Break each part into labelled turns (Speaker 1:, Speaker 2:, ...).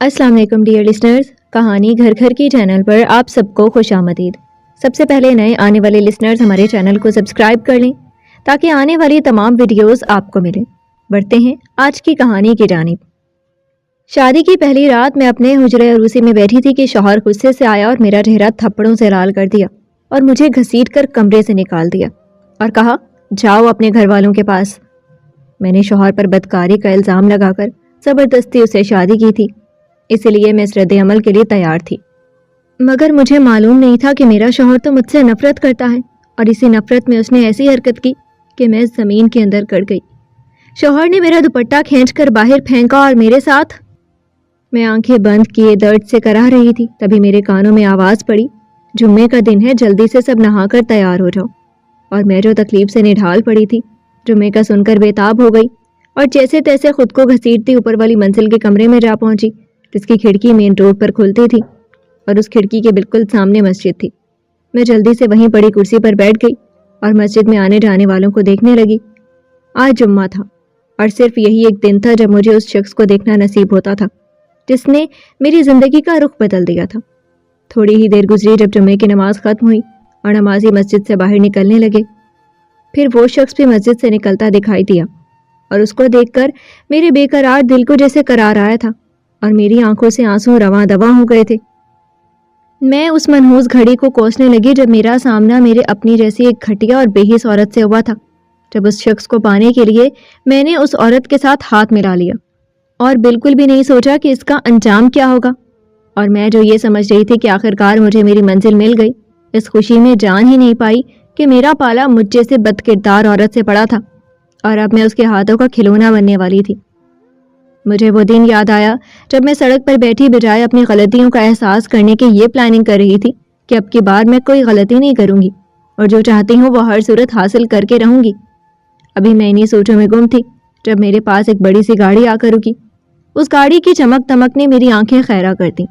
Speaker 1: السلام علیکم dear listeners, کہانی گھر گھر کی چینل پر آپ سب کو خوش آمدید۔ سب سے پہلے نئے آنے والے لسنرز ہمارے چینل کو سبسکرائب کر لیں تاکہ آنے والی تمام ویڈیوز آپ کو ملیں۔ بڑھتے ہیں آج کی کہانی کی جانب۔ شادی کی پہلی رات میں اپنے حجرے عروسی میں بیٹھی تھی کہ شوہر غصے سے آیا اور میرا چہرہ تھپڑوں سے لال کر دیا اور مجھے گھسیٹ کر کمرے سے نکال دیا اور کہا، جاؤ اپنے گھر والوں کے پاس۔ میں نے شوہر پر بدکاری کا الزام لگا کر زبردستی اسے شادی کی تھی، اسی لیے میں اس رد عمل کے لیے تیار تھی، مگر مجھے معلوم نہیں تھا کہ میرا شوہر تو مجھ سے نفرت کرتا ہے اور اسی نفرت میں اس نے ایسی حرکت کی کہ میں زمین کے اندر گڑ گئی۔ شوہر نے میرا دوپٹہ کھینچ کر باہر پھینکا اور میرے ساتھ میں آنکھیں بند کیے درد سے کراہ رہی تھی۔ تبھی میرے کانوں میں آواز پڑی، جمعے کا دن ہے، جلدی سے سب نہا کر تیار ہو جاؤ۔ اور میں جو تکلیف سے نڈھال پڑی تھی، جمعے کا سن کر بے تاب ہو گئی اور جیسے تیسے خود کو گھسیٹتی اوپر والی منزل کے کمرے میں جا پہنچی، جس کی کھڑکی مین روڈ پر کھلتی تھی اور اس کھڑکی کے بالکل سامنے مسجد تھی۔ میں جلدی سے وہیں پڑی کرسی پر بیٹھ گئی اور مسجد میں آنے جانے والوں کو دیکھنے لگی۔ آج جمعہ تھا اور صرف یہی ایک دن تھا جب مجھے اس شخص کو دیکھنا نصیب ہوتا تھا جس نے میری زندگی کا رخ بدل دیا تھا۔ تھوڑی ہی دیر گزری جب جمعے کی نماز ختم ہوئی اور نمازی مسجد سے باہر نکلنے لگے، پھر وہ شخص بھی مسجد سے نکلتا دکھائی دیا اور اس کو دیکھ کر میرے بے قرار دل کو جیسے قرار آیا تھا اور میری آنکھوں سے آنسو رواں دواں ہو گئے تھے۔ میں اس منحوس گھڑی کو کوسنے لگی جب میرا سامنا میرے اپنی جیسی ایک گھٹیا اور بے حس عورت سے ہوا تھا۔ جب اس شخص کو پانے کے لیے میں نے اس عورت کے ساتھ ہاتھ ملا لیا اور بالکل بھی نہیں سوچا کہ اس کا انجام کیا ہوگا، اور میں جو یہ سمجھ رہی تھی کہ آخرکار مجھے میری منزل مل گئی، اس خوشی میں جان ہی نہیں پائی کہ میرا پالا مجھ جیسے بد کردار عورت سے پڑا تھا اور اب میں اس کے ہاتھوں کا کھلونا بننے والی تھی۔ مجھے وہ دن یاد آیا جب میں سڑک پر بیٹھی بجائے اپنی غلطیوں کا احساس کرنے کے یہ پلاننگ کر رہی تھی کہ اب کی بار میں کوئی غلطی نہیں کروں گی اور جو چاہتی ہوں وہ ہر صورت حاصل کر کے رہوں گی۔ ابھی میں انہی سوچوں میں گم تھی جب میرے پاس ایک بڑی سی گاڑی آ کر رکی۔ اس گاڑی کی چمک دمک نے میری آنکھیں خیرہ کر دیں۔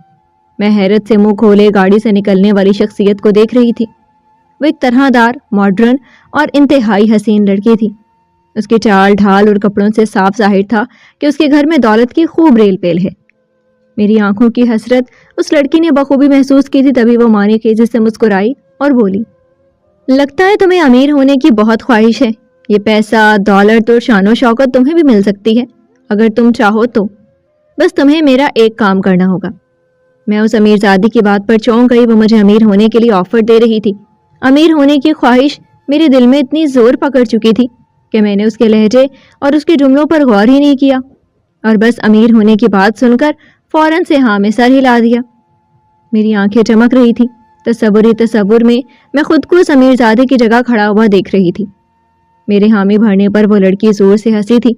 Speaker 1: میں حیرت سے منہ کھولے گاڑی سے نکلنے والی شخصیت کو دیکھ رہی تھی۔ وہ ایک طرح دار، ماڈرن اور انتہائی حسین لڑکی تھی۔ اس کے چال ڈھال اور کپڑوں سے صاف ظاہر تھا کہ اس کے گھر میں دولت کی خوب ریل پیل ہے۔ میری آنکھوں کی حسرت اس لڑکی نے بخوبی محسوس کی تھی، تبھی وہ معنی خیزی سے مسکرائی اور بولی، لگتا ہے تمہیں امیر ہونے کی بہت خواہش ہے۔ یہ پیسہ، دولت اور شان و شوکت تمہیں بھی مل سکتی ہے اگر تم چاہو تو، بس تمہیں میرا ایک کام کرنا ہوگا۔ میں اس امیر زادی کی بات پر چونک گئی۔ وہ مجھے امیر ہونے کے لیے آفر دے رہی تھی۔ امیر ہونے کی خواہش میرے دل میں اتنی زور پکڑ چکی تھی کہ میں نے اس کے لہجے اور اس کے جملوں پر غور ہی نہیں کیا اور بس امیر ہونے کی بات سن کر فوراً سے ہاں میں سر ہلا دیا۔ میری آنکھیں چمک رہی تھی۔ تصور میں خود کو اس امیر زادے کی جگہ کھڑا ہوا دیکھ رہی تھی۔ میرے حامی بھرنے پر وہ لڑکی زور سے ہنسی تھی،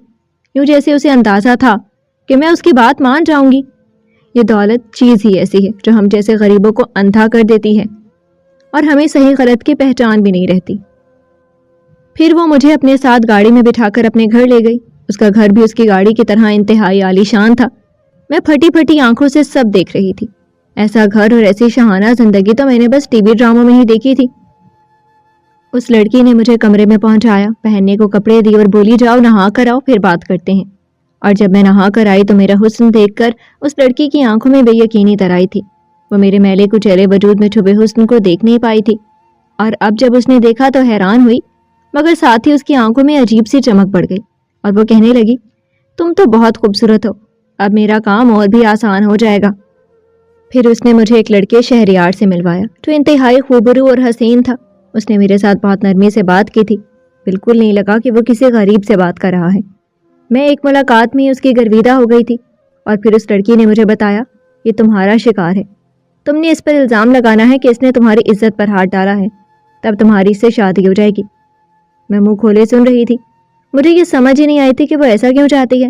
Speaker 1: یوں جیسے اسے اندازہ تھا کہ میں اس کی بات مان جاؤں گی۔ یہ دولت چیز ہی ایسی ہے جو ہم جیسے غریبوں کو اندھا کر دیتی ہے اور ہمیں صحیح غلط کی پہچان بھی نہیں رہتی۔ پھر وہ مجھے اپنے ساتھ گاڑی میں بٹھا کر اپنے گھر لے گئی۔ اس کا گھر بھی اس کی گاڑی کی طرح انتہائی عالی شان تھا۔ میں پھٹی پھٹی آنکھوں سے سب دیکھ رہی تھی۔ ایسا گھر اور ایسی شاہانہ زندگی تو میں نے بس ٹی وی ڈراموں میں ہی دیکھی تھی۔ اس لڑکی نے مجھے کمرے میں پہنچایا، پہننے کو کپڑے دی اور بولی، جاؤ نہا کر آؤ، پھر بات کرتے ہیں۔ اور جب میں نہا کر آئی تو میرا حسن دیکھ کر اس لڑکی کی آنکھوں میں بے یقینی تر آئی تھی۔ وہ میرے میلے کچیلے وجود میں چھپے حسن کو دیکھ نہیں پائی تھی اور اب جب اس نے دیکھا تو حیران ہوئی، مگر ساتھ ہی اس کی آنکھوں میں عجیب سی چمک بڑھ گئی اور وہ کہنے لگی، تم تو بہت خوبصورت ہو، اب میرا کام اور بھی آسان ہو جائے گا۔ پھر اس نے مجھے ایک لڑکے شہریار سے ملوایا جو انتہائی خوبرو اور حسین تھا۔ اس نے میرے ساتھ بہت نرمی سے بات کی تھی، بالکل نہیں لگا کہ وہ کسی غریب سے بات کر رہا ہے۔ میں ایک ملاقات میں اس کی گرویدہ ہو گئی تھی اور پھر اس لڑکی نے مجھے بتایا، یہ تمہارا شکار ہے، تم نے اس پر الزام لگانا ہے کہ اس نے تمہاری عزت پر ہاتھ ڈالا ہے، تب تمہاری اس سے شادی ہو جائے گی۔ میں منہ کھولے سن رہی تھی، مجھے یہ سمجھ ہی نہیں آئی تھی کہ وہ ایسا کیوں چاہتی ہے،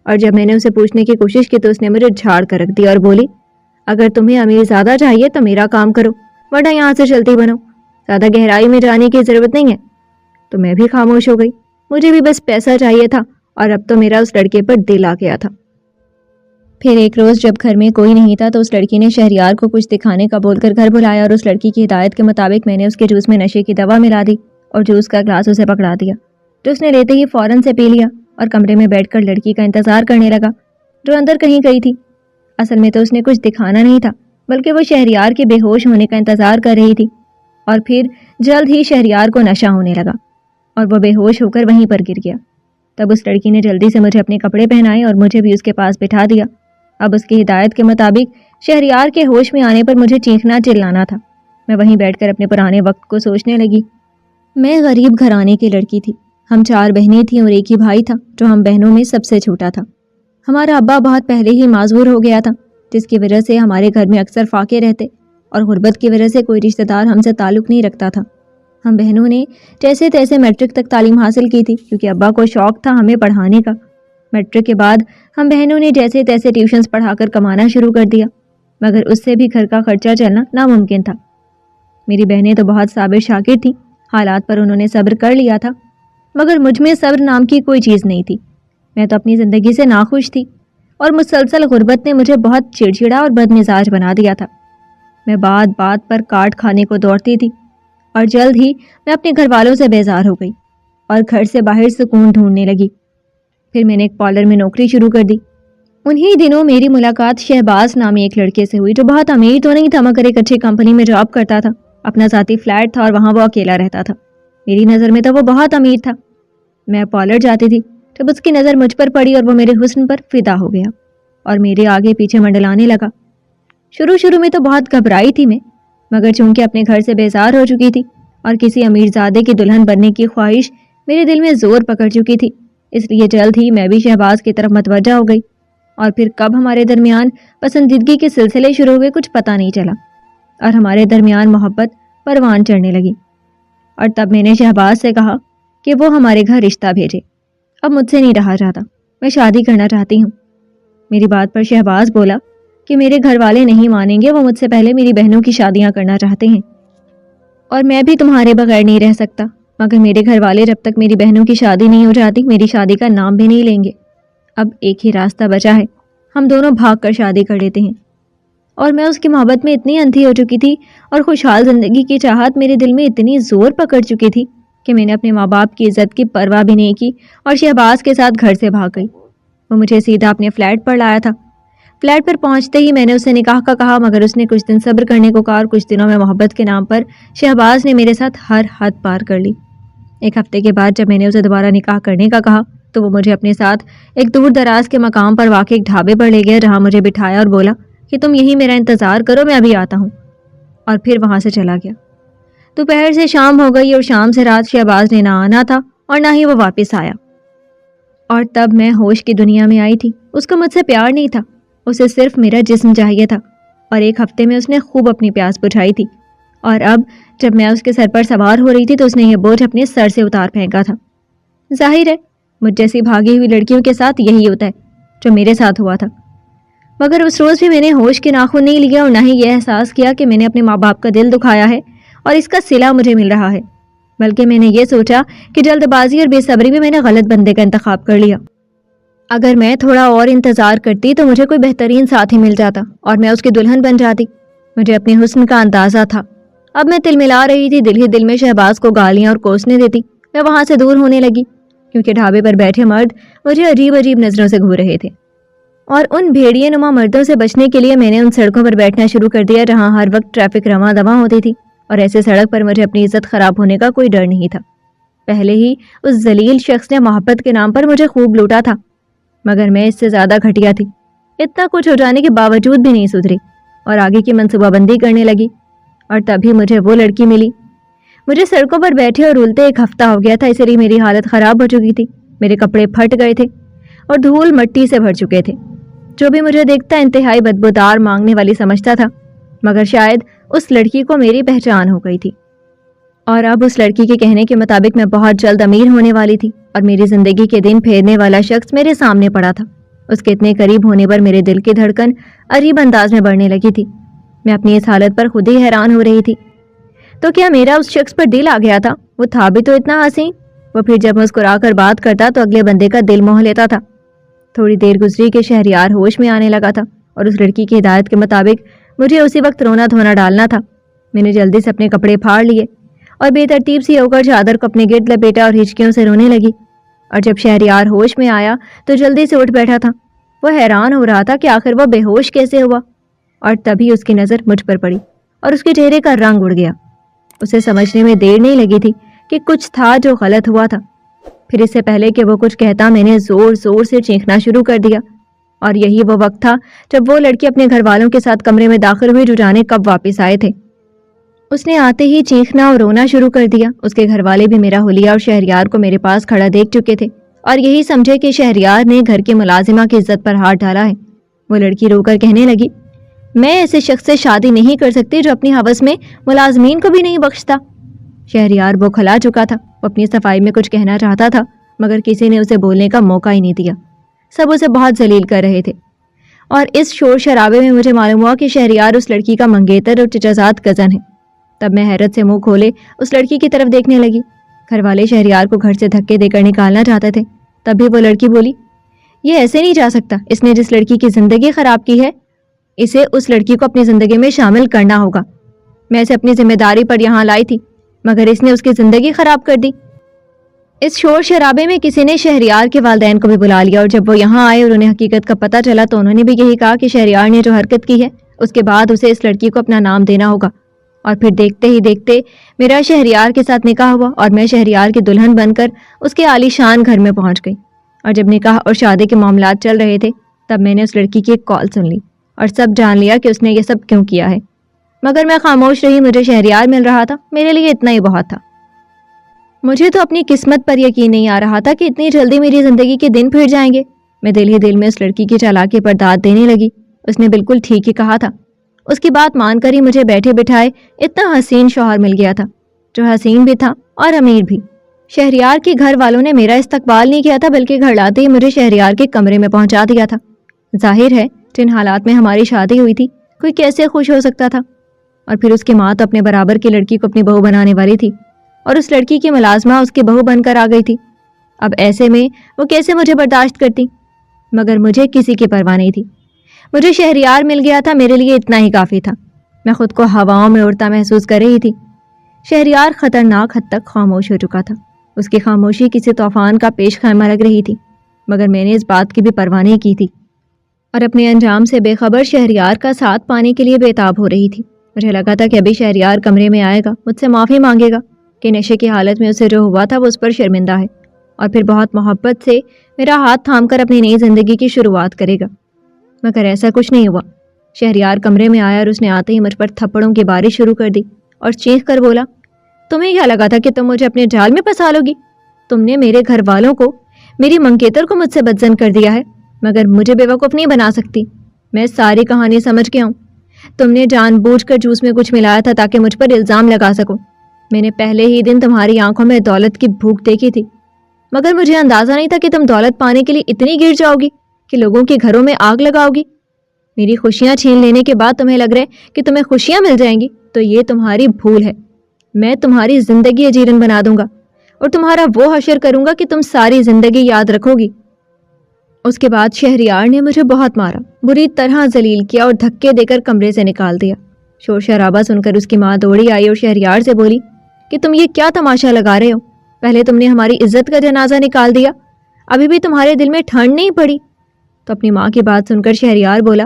Speaker 1: اور جب میں نے اسے پوچھنے کی کوشش کی تو اس نے مجھے جھاڑ کر رکھ دیا اور بولی، اگر تمہیں امیر زیادہ چاہیے تو میرا کام کرو، ورنہ یہاں سے چلتی بنو، زیادہ گہرائی میں جانے کی ضرورت نہیں ہے۔ تو میں بھی خاموش ہو گئی، مجھے بھی بس پیسہ چاہیے تھا اور اب تو میرا اس لڑکے پر دل آ گیا تھا۔ پھر ایک روز جب گھر میں کوئی نہیں تھا تو اس لڑکی نے شہریار کو کچھ دکھانے کا بول کر گھر بلایا اور اس لڑکی کی ہدایت کے مطابق میں نے اس کے جوس میں نشے کی دوا ملا دی اور جوس کا گلاس اسے پکڑا دیا، جو اس نے لیتے ہی فوراً سے پی لیا اور کمرے میں بیٹھ کر لڑکی کا انتظار کرنے لگا جو اندر کہیں گئی تھی۔ اصل میں تو اس نے کچھ دکھانا نہیں تھا، بلکہ وہ شہریار کے بے ہوش ہونے کا انتظار کر رہی تھی، اور پھر جلد ہی شہریار کو نشہ ہونے لگا اور وہ بے ہوش ہو کر وہیں پر گر گیا۔ تب اس لڑکی نے جلدی سے مجھے اپنے کپڑے پہنائے اور مجھے بھی اس کے پاس بٹھا دیا۔ اب اس کی ہدایت کے مطابق شہریار کے ہوش میں آنے پر مجھے چیخنا چلانا تھا۔ میں وہیں بیٹھ کر اپنے پرانے وقت کو سوچنے لگی۔ میں غریب گھرانے کی لڑکی تھی، ہم 4 بہنیں تھیں اور ایک ہی بھائی تھا جو ہم بہنوں میں سب سے چھوٹا تھا۔ ہمارا ابا بہت پہلے ہی معذور ہو گیا تھا، جس کی وجہ سے ہمارے گھر میں اکثر فاقے رہتے اور غربت کی وجہ سے کوئی رشتہ دار ہم سے تعلق نہیں رکھتا تھا۔ ہم بہنوں نے جیسے تیسے میٹرک تک تعلیم حاصل کی تھی، کیونکہ ابا کو شوق تھا ہمیں پڑھانے کا۔ میٹرک کے بعد ہم بہنوں نے جیسے تیسے ٹیوشنز پڑھا کر کمانا شروع کر دیا، مگر اس سے بھی گھر کا خرچہ چلنا ناممکن تھا۔ میری بہنیں تو بہت صابر شاکر تھیں، حالات پر انہوں نے صبر کر لیا تھا، مگر مجھ میں صبر نام کی کوئی چیز نہیں تھی۔ میں تو اپنی زندگی سے ناخوش تھی اور مسلسل غربت نے مجھے بہت چڑچڑا اور بد مزاج بنا دیا تھا۔ میں بات بات پر کاٹ کھانے کو دوڑتی تھی اور جلد ہی میں اپنے گھر والوں سے بیزار ہو گئی اور گھر سے باہر سکون ڈھونڈنے لگی۔ پھر میں نے ایک پارلر میں نوکری شروع کر دی۔ انہی دنوں میری ملاقات شہباز نامی ایک لڑکے سے ہوئی جو بہت امیر تو نہیں تھا، مگر ایک اچھی کمپنی میں جاب کرتا تھا، اپنا ذاتی فلیٹ تھا اور وہاں وہ اکیلا رہتا تھا۔ میری نظر میں تو وہ بہت امیر تھا۔ میں پارلر جاتی تھی، جب اس کی نظر مجھ پر پڑی اور وہ میرے حسن پر فدا ہو گیا اور میرے آگے پیچھے منڈلانے لگا۔ شروع میں تو بہت گھبرائی تھی میں، مگر چونکہ اپنے گھر سے بیزار ہو چکی تھی اور کسی امیر زادے کی دلہن بننے کی خواہش میرے دل میں زور پکڑ چکی تھی، اس لیے جلد ہی میں بھی شہباز کی طرف متوجہ ہو گئی، اور پھر کب ہمارے درمیان پسندیدگی کے سلسلے شروع ہوئے کچھ پتہ نہیں چلا، اور ہمارے درمیان محبت پروان چڑھنے لگی۔ اور تب میں نے شہباز سے کہا کہ وہ ہمارے گھر رشتہ بھیجے، اب مجھ سے نہیں رہا جاتا، میں شادی کرنا چاہتی ہوں۔ میری بات پر شہباز بولا کہ میرے گھر والے نہیں مانیں گے، وہ مجھ سے پہلے میری بہنوں کی شادیاں کرنا چاہتے ہیں اور میں بھی تمہارے بغیر نہیں رہ سکتا، مگر میرے گھر والے جب تک میری بہنوں کی شادی نہیں ہو جاتی میری شادی کا نام بھی نہیں لیں گے۔ اب ایک ہی راستہ بچا ہے، ہم دونوں بھاگ کر شادی کر لیتے ہیں۔ اور میں اس کی محبت میں اتنی اندھی ہو چکی تھی اور خوشحال زندگی کی چاہت میرے دل میں اتنی زور پکڑ چکی تھی کہ میں نے اپنے ماں باپ کی عزت کی پرواہ بھی نہیں کی اور شہباز کے ساتھ گھر سے بھاگ گئی۔ وہ مجھے سیدھا اپنے فلیٹ پر لایا تھا۔ فلیٹ پر پہنچتے ہی میں نے اسے نکاح کا کہا، مگر اس نے کچھ دن صبر کرنے کو کہا اور کچھ دنوں میں محبت کے نام پر شہباز نے میرے ساتھ ہر حد پار کر لی۔ ایک ہفتے کے بعد جب میں نے اسے دوبارہ نکاح کرنے کا کہا تو وہ مجھے اپنے ساتھ ایک دور دراز کے مقام پر واقع ایک ڈھابے پر لے گیا، جہاں مجھے بٹھایا اور بولا کہ تم یہیں میرا انتظار کرو، میں ابھی آتا ہوں، اور پھر وہاں سے چلا گیا۔ دوپہر سے شام ہو گئی اور شام سے رات شہباز نے نہ آنا تھا اور نہ ہی وہ واپس آیا، اور تب میں ہوش کی دنیا میں آئی تھی۔ اس کو مجھ سے پیار نہیں تھا، اسے صرف میرا جسم چاہیے تھا، اور ایک ہفتے میں اس نے خوب اپنی پیاس بجھائی تھی، اور اب جب میں اس کے سر پر سوار ہو رہی تھی تو اس نے یہ بوجھ اپنے سر سے اتار پھینکا تھا۔ ظاہر ہے مجھ جیسی بھاگی ہوئی لڑکیوں کے ساتھ یہی ہوتا ہے جو میرے ساتھ ہوا تھا، مگر اس روز بھی میں نے ہوش کے ناخن نہیں لیا اور نہ ہی یہ احساس کیا کہ میں نے اپنے ماں باپ کا دل دکھایا ہے اور اس کا صلہ مجھے مل رہا ہے، بلکہ میں نے یہ سوچا کہ جلد بازی اور بے صبری میں نے غلط بندے کا انتخاب کر لیا۔ اگر میں تھوڑا اور انتظار کرتی تو مجھے کوئی بہترین ساتھی مل جاتا اور میں اس کی دلہن بن جاتی۔ مجھے اپنے حسن کا اندازہ تھا۔ اب میں تل ملا رہی تھی، دل ہی دل میں شہباز کو گالیاں اور کوسنے دیتی۔ میں وہاں سے دور ہونے لگی کیونکہ ڈھابے پر بیٹھے مرد مجھے عجیب عجیب نظروں سے گھور رہے تھے، اور ان بھیڑیے نما مردوں سے بچنے کے لیے میں نے ان سڑکوں پر بیٹھنا شروع کر دیا جہاں ہر وقت ٹریفک رواں دواں ہوتی تھی، اور ایسے سڑک پر مجھے اپنی عزت خراب ہونے کا کوئی ڈر نہیں تھا۔ پہلے ہی اس ذلیل شخص نے محبت کے نام پر مجھے خوب لوٹا تھا، مگر میں اس سے زیادہ گھٹیا تھی۔ اتنا کچھ ہو جانے کے باوجود بھی نہیں سدھری اور آگے کی منصوبہ بندی کرنے لگی، اور تبھی مجھے وہ لڑکی ملی۔ مجھے سڑکوں پر بیٹھے اور رولتے ایک ہفتہ ہو گیا تھا، اسی لیے میری حالت خراب ہو چکی تھی۔ میرے کپڑے پھٹ گئے تھے اور دھول مٹی سے بھر چکے تھے۔ جو بھی مجھے دیکھتا انتہائی بدبودار مانگنے والی سمجھتا تھا، مگر شاید اس لڑکی کو میری پہچان ہو گئی تھی، اور اب اس لڑکی کے کہنے کے مطابق میں بہت جلد امیر ہونے والی تھی اور میری زندگی کے دن پھیرنے والا شخص میرے سامنے پڑا تھا۔ اس کے اتنے قریب ہونے پر میرے دل کی دھڑکن عجیب انداز میں بڑھنے لگی تھی۔ میں اپنی اس حالت پر خود ہی حیران ہو رہی تھی۔ تو کیا میرا اس شخص پر دل آ گیا تھا؟ وہ تھا بھی تو اتنا حسین۔ وہ پھر جب مسکرا کر بات کرتا تو اگلے بندے کا دل موہ لیتا تھا۔ تھوڑی دیر گزری کہ شہریار ہوش میں آنے لگا تھا اور اس لڑکی کی ہدایت کے مطابق مجھے اسی وقت رونا دھونا ڈالنا تھا۔ میں نے جلدی سے اپنے کپڑے پھاڑ لیے اور بے ترتیب سی ہو کر چادر کو اپنے گرد لپیٹا اور ہچکیوں سے رونے لگی، اور جب شہریار ہوش میں آیا تو جلدی سے اٹھ بیٹھا تھا وہ حیران ہو رہا تھا کہ آخر وہ بے ہوش کیسے ہوا، اور تبھی اس کی نظر مجھ پر پڑی اور اس کے چہرے کا رنگ اڑ گیا۔ اسے سمجھنے میں دیر نہیں لگی تھی کہ کچھ تھا جو غلط ہوا تھا۔ پھر اس سے پہلے کہ وہ کچھ کہتا میں نے زور زور سے چیخنا شروع کر دیا، اور یہی وہ وقت تھا جب وہ لڑکی اپنے گھر والوں کے ساتھ کمرے میں داخل ہوئی جو جانے کب واپس آئے تھے۔ اس نے آتے ہی چیخنا اور رونا شروع کر دیا۔ اس کے گھر والے بھی میرا حلیہ اور شہریار کو میرے پاس کھڑا دیکھ چکے تھے اور یہی سمجھے کہ شہریار نے گھر کے ملازمہ کی عزت پر ہاتھ ڈالا ہے۔ وہ لڑکی رو کر کہنے لگی، میں ایسے شخص سے شادی نہیں کر سکتی جو اپنی ہوس میں ملازمین کو بھی نہیں بخشتا۔ شہریار بوکھلا چکا تھا۔ وہ اپنی صفائی میں کچھ کہنا چاہتا تھا مگر کسی نے اسے بولنے کا موقع ہی نہیں دیا۔ سب اسے بہت ذلیل کر رہے تھے، اور اس شور شرابے میں مجھے معلوم ہوا کہ شہریار اس لڑکی کا منگیتر اور چچازاد کزن ہے۔ تب میں حیرت سے منہ کھولے اس لڑکی کی طرف دیکھنے لگی۔ گھر والے شہریار کو گھر سے دھکے دے کر نکالنا چاہتے تھے۔ تب بھی وہ لڑکی بولی، یہ ایسے نہیں جا سکتا، اس نے جس لڑکی کی زندگی خراب کی ہے اسے اس لڑکی کو اپنی زندگی میں شامل کرنا ہوگا۔ میں اسے اپنی ذمہ داری پر یہاں لائی تھی مگر اس نے اس کی زندگی خراب کر دی۔ اس شور شرابے میں کسی نے شہریار کے والدین کو بھی بلا لیا، اور جب وہ یہاں آئے اور انہیں حقیقت کا پتہ چلا تو انہوں نے بھی یہی کہا کہ شہریار نے جو حرکت کی ہے اس کے بعد اسے اس لڑکی کو اپنا نام دینا ہوگا۔ اور پھر دیکھتے ہی دیکھتے میرا شہریار کے ساتھ نکاح ہوا اور میں شہریار کی دلہن بن کر اس کے عالی شان گھر میں پہنچ گئی۔ اور جب نکاح اور شادی کے معاملات چل رہے تھے تب میں نے اس لڑکی کی ایک کال سن لی اور سب جان لیا کہ اس نے یہ سب کیوں کیا ہے، مگر میں خاموش رہی۔ مجھے شہریار مل رہا تھا، میرے لیے اتنا ہی بہت تھا۔ مجھے تو اپنی قسمت پر یقین نہیں آ رہا تھا کہ اتنی جلدی میری زندگی کے دن پھر جائیں گے۔ میں دل ہی دل میں اس لڑکی کی چالاکی پر داد دینے لگی۔ اس نے بالکل ٹھیک ہی کہا تھا۔ اس کی بات مان کر ہی مجھے بیٹھے بٹھائے اتنا حسین شوہر مل گیا تھا جو حسین بھی تھا اور امیر بھی۔ شہریار کے گھر والوں نے میرا استقبال نہیں کیا تھا بلکہ گھر لاتے ہی مجھے شہریار کے کمرے میں پہنچا دیا تھا۔ ظاہر ہے جن حالات میں ہماری شادی ہوئی تھی کوئی کیسے خوش ہو سکتا تھا۔ اور پھر اس کی ماں تو اپنے برابر کی لڑکی کو اپنی بہو بنانے والی تھی اور اس لڑکی کی ملازمہ اس کی بہو بن کر آ گئی تھی۔ اب ایسے میں وہ کیسے مجھے برداشت کرتی؟ مگر مجھے کسی کی پرواہ نہیں تھی۔ مجھے شہریار مل گیا تھا، میرے لیے اتنا ہی کافی تھا۔ میں خود کو ہواؤں میں اڑتا محسوس کر رہی تھی۔ شہریار خطرناک حد تک خاموش ہو چکا تھا۔ اس کی خاموشی کسی طوفان کا پیش خیمہ لگ رہی تھی، مگر میں نے اس بات کی بھی پرواہ نہیں کی تھی اور اپنے انجام سے بے خبر شہریار کا ساتھ پانے کے لیے بےتاب ہو رہی تھی۔ مجھے لگا تھا کہ ابھی شہریار کمرے میں آئے گا، مجھ سے معافی مانگے گا کہ نشے کی حالت میں اسے جو ہوا تھا وہ اس پر شرمندہ ہے، اور پھر بہت محبت سے میرا ہاتھ تھام کر اپنی نئی زندگی کی شروعات کرے گا، مگر ایسا کچھ نہیں ہوا۔ شہریار کمرے میں آیا اور اس نے آتے ہی مجھ پر تھپڑوں کی بارش شروع کر دی اور چیخ کر بولا، تمہیں کیا لگا تھا کہ تم مجھے اپنے جال میں پھنسا لو گی؟ تم نے میرے گھر والوں کو، میری منگیتر کو مجھ سے بدزن کر دیا ہے، مگر مجھے بیوقوف نہیں بنا سکتی۔ میں ساری کہانی سمجھ گیا ہوں۔ تم نے جان بوجھ کر جوس میں کچھ ملایا تھا تاکہ مجھ پر الزام لگا سکو۔ میں نے پہلے ہی دن تمہاری آنکھوں میں دولت کی بھوک دیکھی تھی، مگر مجھے اندازہ نہیں تھا کہ تم دولت پانے کے لیے اتنی گر جاؤ گی کہ لوگوں کے گھروں میں آگ لگاؤ گی۔ میری خوشیاں چھین لینے کے بعد تمہیں لگ رہا ہے کہ تمہیں خوشیاں مل جائیں گی، تو یہ تمہاری بھول ہے۔ میں تمہاری زندگی اجیرن بنا دوں گا اور تمہارا وہ حشر کروں گا کہ تم ساری زندگی یاد رکھو گی۔ اس کے بعد شہریار نے مجھے بہت مارا، بری طرح ذلیل کیا اور دھکے دے کر کمرے سے نکال دیا۔ شور شرابہ سن کر اس کی ماں دوڑی آئی اور شہریار سے بولی کہ تم یہ کیا تماشا لگا رہے ہو؟ پہلے تم نے ہماری عزت کا جنازہ نکال دیا، ابھی بھی تمہارے دل میں ٹھنڈ نہیں پڑی؟ تو اپنی ماں کی بات سن کر شہریار بولا،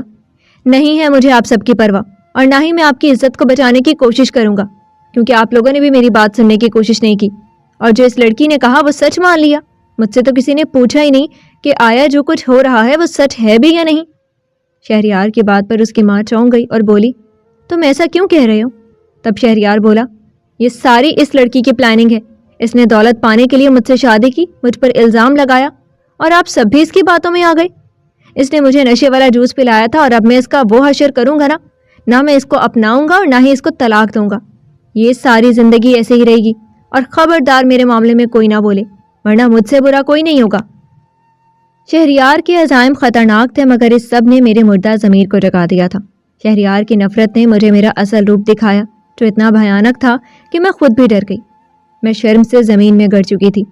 Speaker 1: نہیں ہے مجھے آپ سب کی پرواہ، اور نہ ہی میں آپ کی عزت کو بچانے کی کوشش کروں گا، کیونکہ آپ لوگوں نے بھی میری بات سننے کی کوشش نہیں کی، اور جو اس لڑکی نے کہا وہ سچ مان لیا۔ مجھ سے تو کسی نے پوچھا ہی نہیں کہ آیا جو کچھ ہو رہا ہے وہ سچ ہے بھی یا نہیں۔ شہریار کی بات پر اس کی ماں چونک گئی اور بولی، تم ایسا کیوں کہہ رہے ہو؟ تب شہریار بولا، یہ ساری اس لڑکی کی پلاننگ ہے۔ اس نے دولت پانے کے لیے مجھ سے شادی کی، مجھ پر الزام لگایا، اور آپ سب بھی اس کی باتوں میں آ گئے۔ اس نے مجھے نشے والا جوس پلایا تھا، اور اب میں اس کا وہ حشر کروں گا نہ میں اس کو اپناؤں گا اور نہ ہی اس کو طلاق دوں گا۔ یہ ساری زندگی ایسے ہی رہے گی، اور خبردار میرے معاملے میں کوئی نہ بولے، ورنہ مجھ سے برا کوئی نہیں ہوگا۔ شہریار کے عزائم خطرناک تھے، مگر اس سب نے میرے مردہ ضمیر کو جگا دیا تھا۔ شہریار کی نفرت نے مجھے میرا اصل روپ دکھایا، جو اتنا بھیانک تھا کہ میں خود بھی ڈر گئی۔ میں شرم سے زمین میں گڑ چکی تھی۔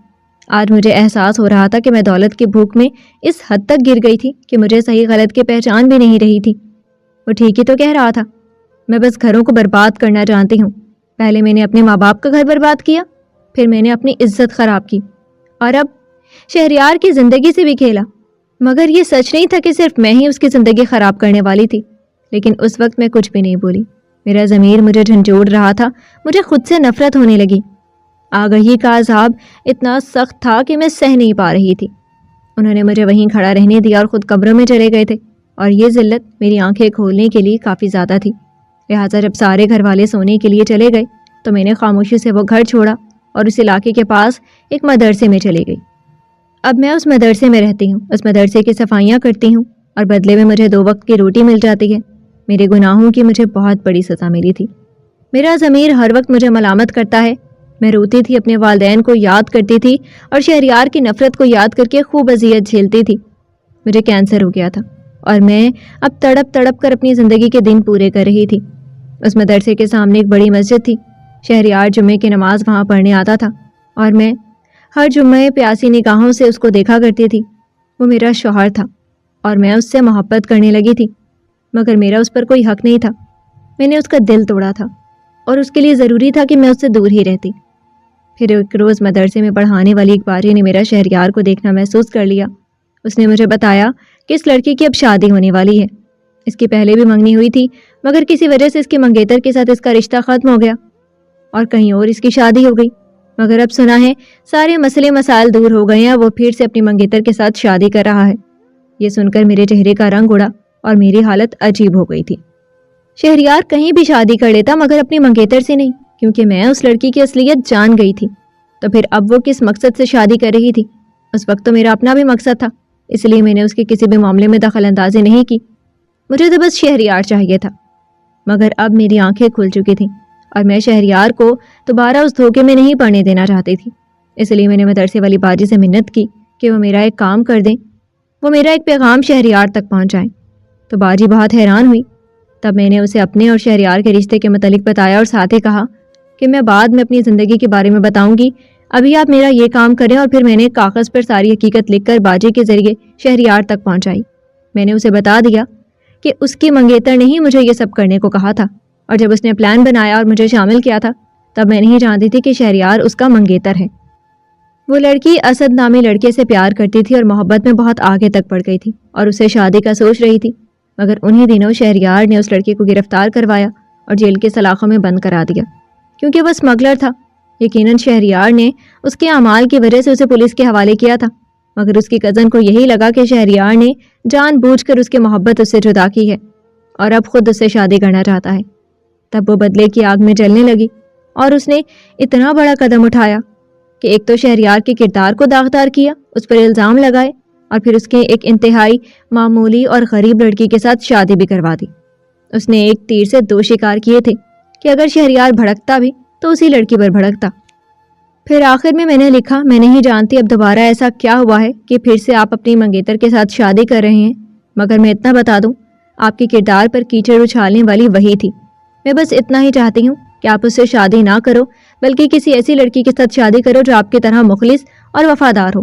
Speaker 1: آج مجھے احساس ہو رہا تھا کہ میں دولت کی بھوک میں اس حد تک گر گئی تھی کہ مجھے صحیح غلط کی پہچان بھی نہیں رہی تھی۔ وہ ٹھیک ہی تو کہہ رہا تھا، میں بس گھروں کو برباد کرنا جانتی ہوں۔ پہلے میں نے اپنے ماں باپ کا گھر برباد کیا، پھر میں نے اپنی عزت خراب کی، اور اب شہریار کی زندگی سے بھی کھیلا۔ مگر یہ سچ نہیں تھا کہ صرف میں ہی اس کی زندگی خراب کرنے والی تھی، لیکن اس وقت میں کچھ بھی نہیں بولی۔ میرا ضمیر مجھے جھنجھوڑ رہا تھا، مجھے خود سے نفرت ہونے لگی۔ آگہی کا عذاب اتنا سخت تھا کہ میں سہ نہیں پا رہی تھی۔ انہوں نے مجھے وہیں کھڑا رہنے دیا اور خود کمروں میں چلے گئے تھے، اور یہ ذلت میری آنکھیں کھولنے کے لیے کافی زیادہ تھی۔ لہٰذا جب سارے گھر والے سونے کے لیے چلے گئے تو میں نے خاموشی سے وہ گھر چھوڑا اور اس علاقے کے پاس ایک مدرسے میں چلی گئی۔ اب میں اس مدرسے میں رہتی ہوں، اس مدرسے کی صفائیاں کرتی ہوں، اور بدلے میں مجھے 2 وقت کی روٹی مل جاتی ہے۔ میرے گناہوں کی مجھے بہت بڑی سزا ملی تھی۔ میرا ضمیر ہر وقت مجھے ملامت کرتا ہے۔ میں روتی تھی، اپنے والدین کو یاد کرتی تھی اور شہریار کی نفرت کو یاد کر کے خوب اذیت جھیلتی تھی۔ مجھے کینسر ہو گیا تھا اور میں اب تڑپ تڑپ کر اپنی زندگی کے دن پورے کر رہی تھی۔ اس مدرسے کے سامنے ایک بڑی مسجد تھی۔ شہریار جمعے کی نماز وہاں پڑھنے آتا تھا اور میں ہر جمعے پیاسی نگاہوں سے اس کو دیکھا کرتی تھی۔ وہ میرا شوہر تھا اور میں اس سے محبت کرنے لگی تھی، مگر میرا اس پر کوئی حق نہیں تھا۔ میں نے اس کا دل توڑا تھا اور اس کے لیے ضروری تھا کہ میں اس سے دور ہی رہتی۔ پھر ایک روز مدرسے میں پڑھانے والی ایک باجی نے میرا شہریار کو دیکھنا محسوس کر لیا۔ اس نے مجھے بتایا کہ اس لڑکی کی اب شادی ہونے والی ہے۔ اس کی پہلے بھی منگنی ہوئی تھی، مگر کسی وجہ سے اس کے منگیتر کے ساتھ اس کا رشتہ ختم ہو گیا اور کہیں اور اس کی شادی ہو گئی۔ مگر اب سنا ہے سارے مسئلے مسائل دور ہو گئے ہیں، وہ پھر سے اپنی منگیتر کے ساتھ شادی کر رہا ہے۔ یہ سن کر میرے چہرے کا رنگ اڑا اور میری حالت عجیب ہو گئی تھی۔ شہریار کہیں بھی شادی کر لیتا مگر اپنی منگیتر سے نہیں، کیونکہ میں اس لڑکی کی اصلیت جان گئی تھی۔ تو پھر اب وہ کس مقصد سے شادی کر رہی تھی؟ اس وقت تو میرا اپنا بھی مقصد تھا، اس لیے میں نے اس کے کسی بھی معاملے میں دخل اندازی نہیں کی۔ مجھے تو بس شہریار چاہیے تھا۔ مگر اب میری آنکھیں کھل چکی تھیں اور میں شہریار کو دوبارہ اس دھوکے میں نہیں پڑنے دینا چاہتی تھی۔ اس لیے میں نے مدرسے والی باجی سے منت کی کہ وہ میرا ایک کام کر دیں، وہ میرا ایک پیغام شہریار تک پہنچائیں۔ تو باجی بہت حیران ہوئی۔ تب میں نے اسے اپنے اور شہریار کے رشتے کے متعلق بتایا اور ساتھ ہی کہا کہ میں بعد میں اپنی زندگی کے بارے میں بتاؤں گی، ابھی آپ میرا یہ کام کریں۔ اور پھر میں نے کاغذ پر ساری حقیقت لکھ کر باجی کے ذریعے شہریار تک پہنچائی۔ میں نے اسے بتا دیا کہ اس کی منگیتر نے ہی مجھے یہ سب کرنے کو کہا تھا، اور جب اس نے پلان بنایا اور مجھے شامل کیا تھا تب میں نہیں جانتی تھی کہ شہریار اس کا منگیتر ہے۔ وہ لڑکی اسد نامی لڑکے سے پیار کرتی تھی اور محبت میں بہت آگے تک بڑھ گئی تھی اور اسے شادی کا سوچ رہی تھی، مگر انہی دنوں شہریار نے اس لڑکے کو گرفتار کروایا اور جیل کے سلاخوں میں بند کرا دیا، کیونکہ وہ اسمگلر تھا۔ یقیناً شہریار نے اس کے اعمال کی وجہ سے اسے پولیس کے حوالے کیا تھا، مگر اس کی کزن کو یہی لگا کہ شہریار نے جان بوجھ کر اس کی محبت اس سے جدا کی ہے اور اب خود اس سے شادی کرنا چاہتا ہے۔ تب وہ بدلے کی آگ میں جلنے لگی اور اس نے اتنا بڑا قدم اٹھایا کہ ایک تو شہریار کے کردار کو داغدار کیا، اس پر الزام لگائے، اور پھر اس کے ایک انتہائی معمولی اور غریب لڑکی کے ساتھ شادی بھی کروا دی۔ اس نے ایک تیر سے 2 شکار کیے تھے کہ اگر شہریار بھڑکتا بھی تو اسی لڑکی پر بھڑکتا۔ پھر آخر میں نے لکھا، میں نہیں جانتی اب دوبارہ ایسا کیا ہوا ہے کہ پھر سے آپ اپنی منگیتر کے ساتھ شادی کر رہے ہیں، مگر میں اتنا بتا دوں، آپ کے کردار پر کیچڑ اچھالنے والی وہی تھی۔ میں بس اتنا ہی چاہتی ہوں کہ آپ اس سے شادی نہ کرو، بلکہ کسی ایسی لڑکی کے ساتھ شادی کرو جو آپ کی طرح مخلص اور وفادار ہو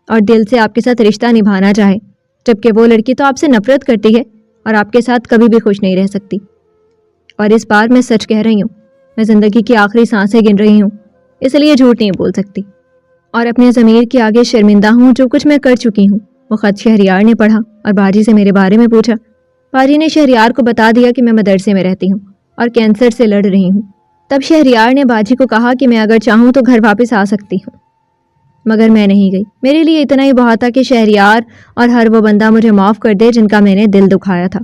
Speaker 1: اور دل سے آپ کے ساتھ رشتہ نبھانا چاہے، جبکہ وہ لڑکی تو آپ سے نفرت کرتی ہے اور آپ کے ساتھ کبھی بھی خوش نہیں رہ سکتی۔ اور اس بار میں سچ کہہ رہی ہوں، میں زندگی کی آخری سانسیں گن رہی ہوں، اس لیے جھوٹ نہیں بول سکتی، اور اپنے ضمیر کے آگے شرمندہ ہوں جو کچھ میں کر چکی ہوں۔ وہ خط شہریار نے پڑھا اور باجی سے میرے بارے میں پوچھا۔ باجی نے شہریار کو بتا دیا کہ میں مدرسے میں رہتی ہوں اور کینسر سے لڑ رہی ہوں۔ تب شہریار نے باجی کو کہا کہ میں اگر چاہوں تو گھر واپس آ سکتی ہوں، مگر میں نہیں گئی۔ میرے لیے اتنا ہی بہت تھا کہ شہریار اور ہر وہ بندہ مجھے معاف کر دے جن کا میں نے دل دکھایا تھا۔